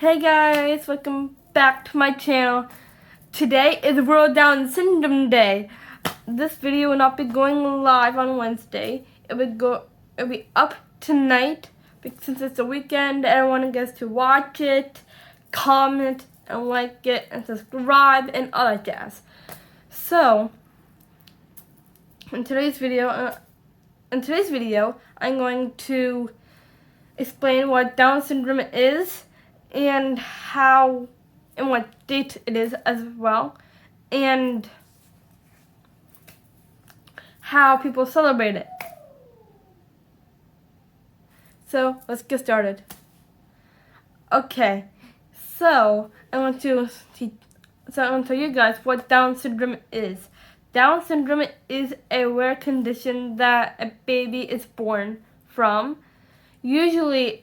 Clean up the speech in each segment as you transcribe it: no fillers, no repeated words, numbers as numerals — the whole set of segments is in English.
Hey guys, welcome back to my channel. Today is World Down Syndrome Day. This video will not be going live on Wednesday. It'll be up tonight since it's the weekend. Everyone gets to watch it, comment, and like it, and subscribe, and all that jazz. So, in today's video, I'm going to explain what Down syndrome is and what date it is as well, and how people celebrate it. So let's get started. Okay, so I want to tell you guys what Down syndrome is. Down syndrome is a rare condition that a baby is born from. Usually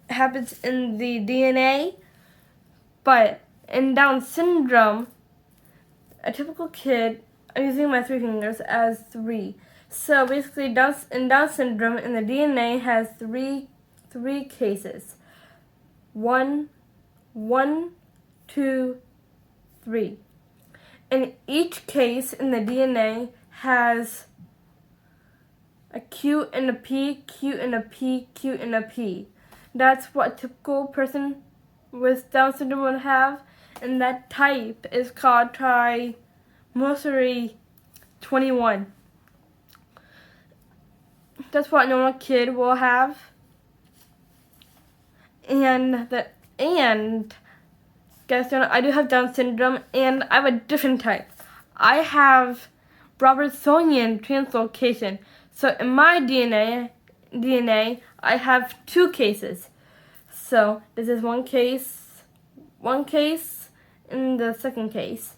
happens in the DNA, but in Down syndrome, a typical kid, I'm using my 3 fingers as 3. So basically, Down syndrome in the DNA has three cases. 1, 2, 3. And each case in the DNA has a Q and a P, Q and a P, Q and a P. That's what a typical person with Down syndrome would have, and that type is called Trisomy 21. That's what a normal kid will have. And guys, I do have Down syndrome, and I have a different type. I have Robesonian Translocation. So in my DNA, I have 2 cases. So this is one case, and the second case.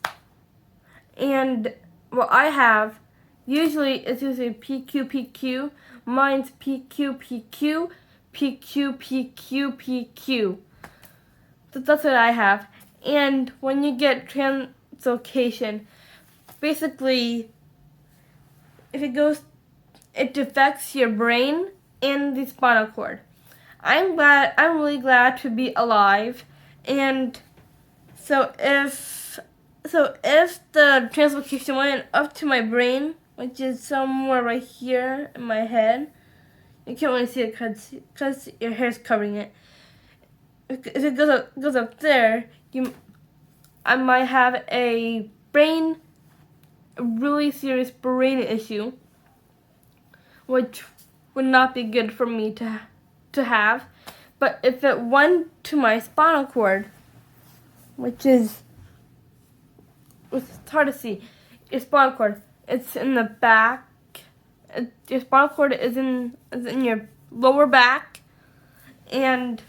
And what I have, it's usually PQ. Mine's PQ. So that's what I have. And when you get translocation, basically, it defects your brain and the spinal cord. I'm really glad to be alive, and so if the translocation went up to my brain, which is somewhere right here in my head, you can't really see it because your hair's covering it. If it goes up there, I might have a really serious brain issue, which would not be good for me to have. But if it went to my spinal cord, which is it's hard to see, your spinal cord, it's in the back. Your spinal cord is in your lower back, and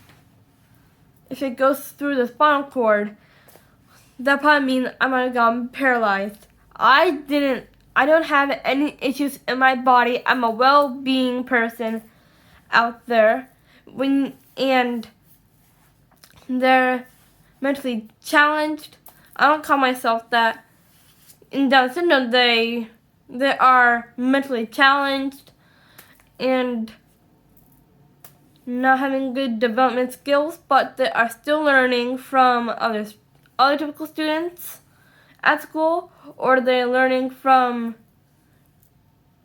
if it goes through the spinal cord, that probably means I might have gone paralyzed. I don't have any issues in my body. I'm a well-being person out there. And they're mentally challenged. I don't call myself that. In Down syndrome, they are mentally challenged and not having good development skills, but they are still learning from other typical students at school, or they're learning from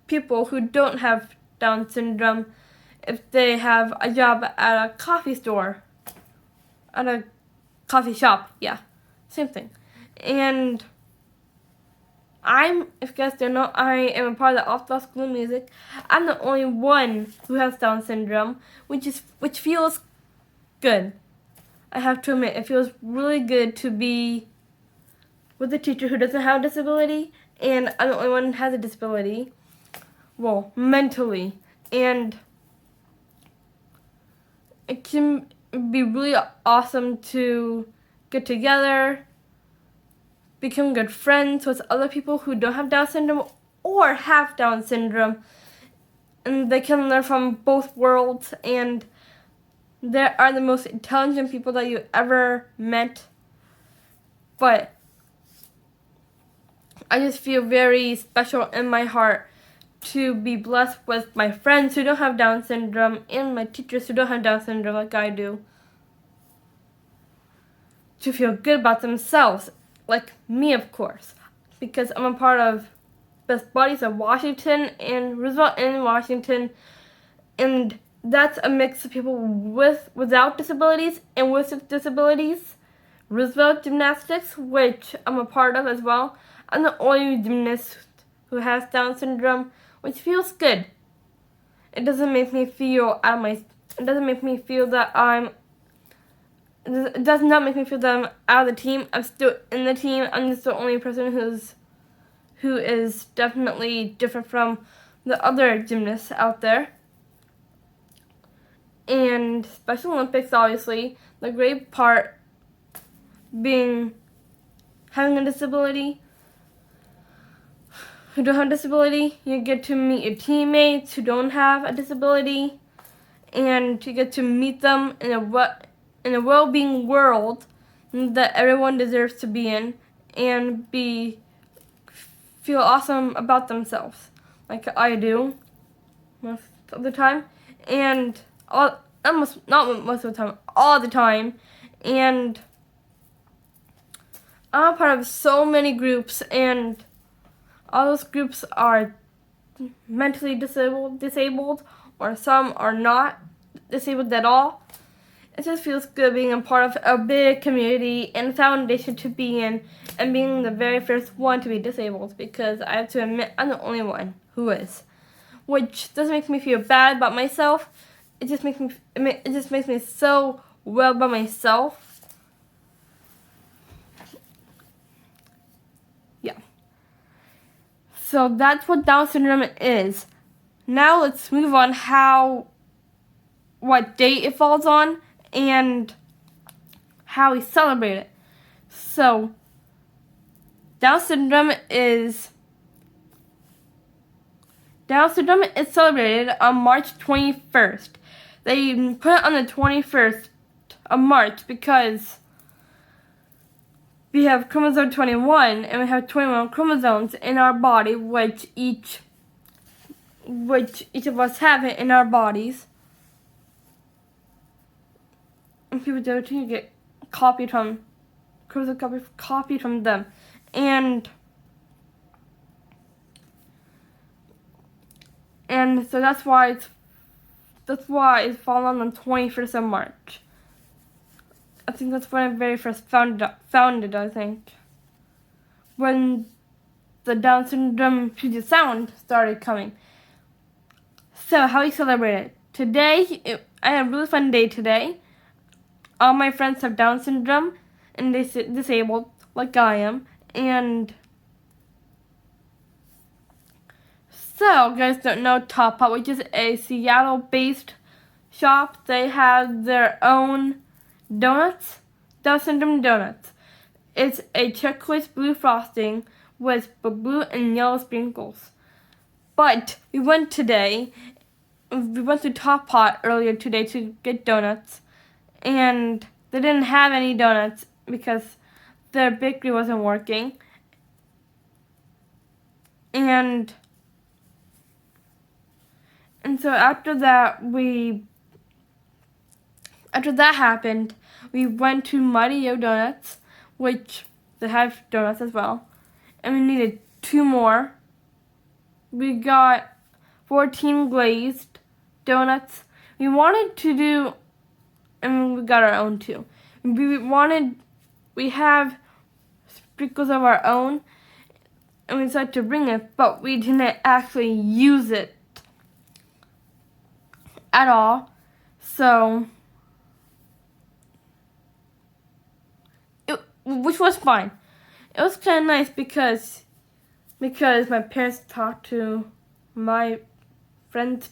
people who don't have Down syndrome if they have a job at a coffee store, at a coffee shop, yeah, same thing. And if you guys don't know, I am a part of the Off-Law School of Music. I'm the only one who has Down syndrome, which feels good. I have to admit, it feels really good to be with a teacher who doesn't have a disability, and I'm the only one who has a disability. Well, mentally. And it can be really awesome to get together, become good friends with other people who don't have Down syndrome or have Down syndrome, and they can learn from both worlds, and they are the most intelligent people that you ever met. But I just feel very special in my heart to be blessed with my friends who don't have Down syndrome and my teachers who don't have Down syndrome like I do. to feel good about themselves, like me, of course, because I'm a part of Best Buddies of Washington and Roosevelt in Washington, and that's a mix of people without disabilities and with disabilities. Roosevelt Gymnastics, which I'm a part of as well. I'm the only gymnast who has Down syndrome, which feels good. It doesn't make me feel it doesn't make me feel that it does not make me feel that I'm out of the team. I'm still in the team. I'm just the only person who is definitely different from the other gymnasts out there. And Special Olympics, obviously, the great part being having a disability, who don't have a disability, you get to meet your teammates who don't have a disability, and you get to meet them in a well-being world that everyone deserves to be in, and feel awesome about themselves, like I do most of the time, and almost not most of the time, all the time, and I'm a part of so many groups, and all those groups are mentally disabled, or some are not disabled at all. It just feels good being a part of a big community and foundation to be in, and being the very first one to be disabled, because I have to admit I'm the only one who is, which doesn't make me feel bad about myself. It just makes me so well by myself. Yeah. So that's what Down syndrome is. Now let's move on what date it falls on and how we celebrate it. So Down syndrome is celebrated on March 21st. They put it on the 21st of March because we have chromosome 21, and we have 21 chromosomes in our body, which each of us have it in our bodies. And people do it too, get copied from them. And so that's why it's fallen on the 21st of March. I think that's when I very first founded, I think. When the Down syndrome Puget Sound started coming. So, how we celebrate it. Today, I had a really fun day today. All my friends have Down syndrome, and they're disabled, like I am. And so, you guys don't know Top Pot, which is a Seattle-based shop. They have their own donuts, Down syndrome donuts. It's a turquoise blue frosting with blue and yellow sprinkles. But we went to Top Pot earlier today to get donuts, and they didn't have any donuts because their bakery wasn't working. And so after that happened, we went to Mighty Yo Donuts, which they have donuts as well, and we needed 2 more. We got 14 glazed donuts. We wanted to do, and we got our own too. We have sprinkles of our own, and we decided to bring it, but we didn't actually use it at all. So, which was fine. It was kind of nice because my parents talked to my friends'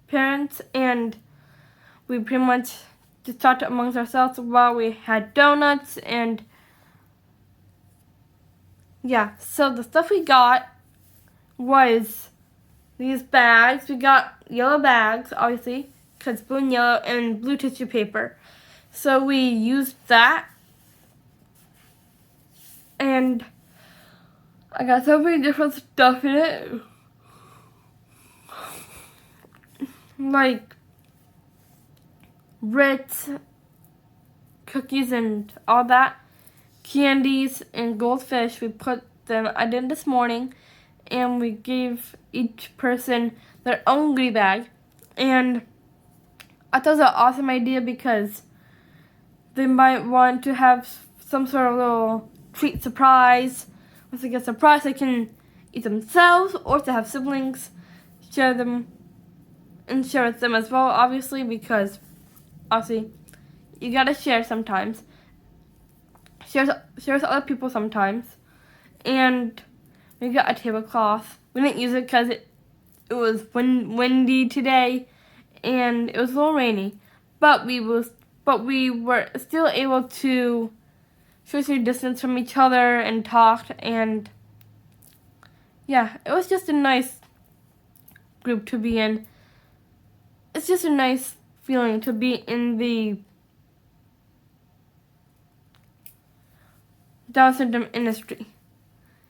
parents, and we pretty much just talked amongst ourselves while we had donuts. And yeah, so the stuff we got was these bags. We got yellow bags, obviously, because blue and yellow, and blue tissue paper. So we used that, and I got so many different stuff in it, like Ritz, cookies and all that, candies and goldfish. I did this morning, and we gave each person their own goodie bag. And I thought it was an awesome idea because they might want to have some sort of little treat surprise. Once they get a surprise, they can eat themselves, or to have siblings share them and share with them as well, obviously, because obviously you gotta share sometimes. Share with other people sometimes. And we got a tablecloth. We didn't use it because it was windy today, and it was a little rainy. But we were still able to social distance from each other and talked, and yeah, it was just a nice group to be in. It's just a nice feeling to be in the Down syndrome industry.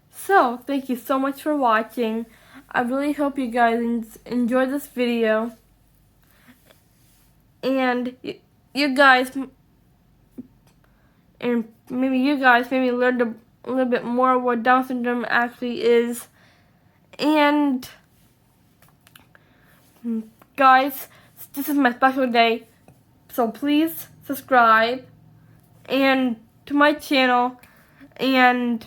So, thank you so much for watching. I really hope you guys enjoyed this video. And you guys, and maybe you guys learned a little bit more what Down syndrome actually is. And guys, this is my special day, so please subscribe and to my channel, and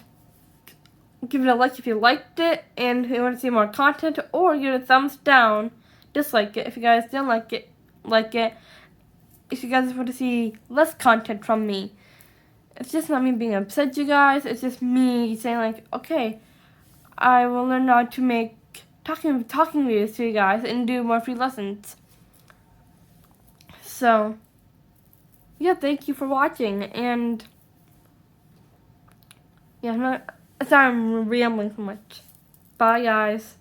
give it a like if you liked it, and if you want to see more content, or give it a thumbs down, dislike it if you guys didn't like it. If you guys want to see less content from me. It's just not me being upset, you guys. It's just me saying like, okay, I will learn how to make talking videos to you guys and do more free lessons. So, yeah, thank you for watching, and yeah, sorry I'm rambling so much. Bye, guys.